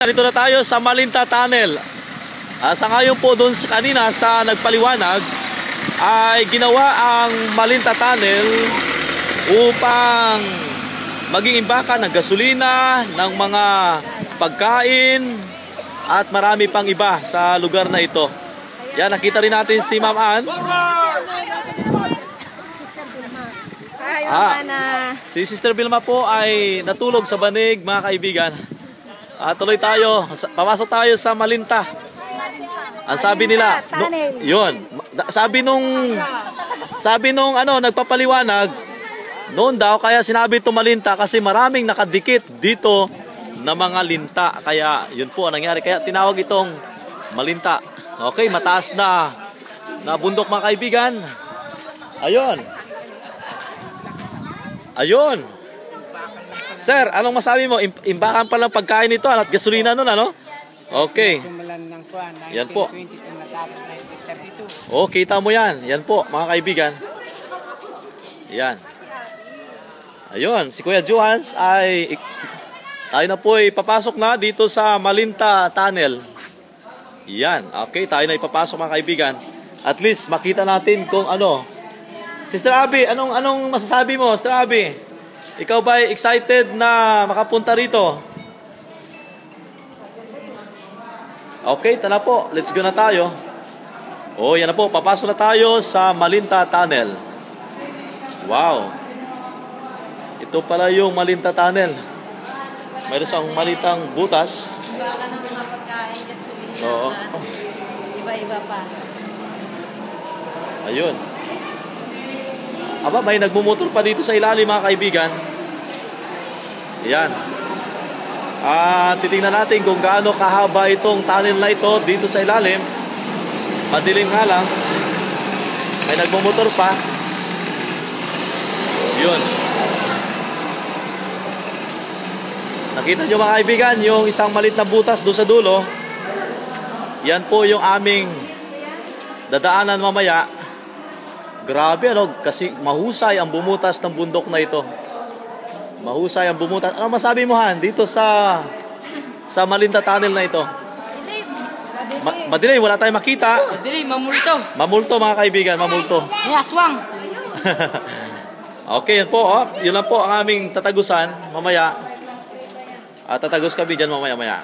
Dito na tayo sa Malinta Tunnel. Sa ngayon po doon kanina sa nagpaliwanag ay ginawa ang Malinta Tunnel upang maging imbakan ng gasolina, ng mga pagkain at marami pang iba sa lugar na ito. Yan, nakita rin natin si Ma'am Ann. Si Sister Vilma po ay natulog sa banig, mga kaibigan. Tuloy tayo, papasok tayo sa Malinta. Ang sabi nila, yun, sabi nung nagpapaliwanag, noon daw kaya sinabi ito Malinta kasi maraming nakadikit dito na mga linta. Kaya yun po ang nangyari, kaya tinawag itong Malinta. Okay, mataas na bundok, mga kaibigan. Ayun. Sir, anong masabi mo? Imbakan pa lang pagkain ito at gasolina nun, ano? Okay. Yan po. Oh, kita mo yan. Yan po, mga kaibigan. Yan. Ayun, si Kuya Johans ay tayo na po ay papasok na dito sa Malinta Tunnel. Yan. Okay, tayo na ipapasok, mga kaibigan. At least makita natin kung ano. Sister Abby, anong masasabi mo, Sister Abby? Ikaw ba excited na makapunta rito? Okay, tara po. Let's go na tayo. Oh, yan na po. Papasok na tayo sa Malinta Tunnel. Wow. Ito pala yung Malinta Tunnel. Mayroon siyang malitang butas. Iba ka ng mga pagkain kasi iba-iba pa. Ayun. Aba, may nagmumotor pa dito sa ilalim, mga kaibigan. Yan. Titingnan natin kung gaano kahaba itong tunnel na ito dito sa ilalim. Madilim nga lang. May nagmumotor pa. Yun. Nakita nyo, mga kaibigan, yung isang malit na butas doon sa dulo. Yan po yung aming dadaanan mamaya. Grabe, kasi mahusay ang bumutas ng bundok na ito. Mahusay ang bumutas. Ano masabi mo, Han, dito sa Malinta Tunnel na ito? Madilim, wala tayong makita. Madilim, mamulto. Mamulto, mga kaibigan, mamulto. May aswang. Okay, yan po. Yun lang po ang aming tatagusan mamaya. Tatagos kami dyan mamaya-maya.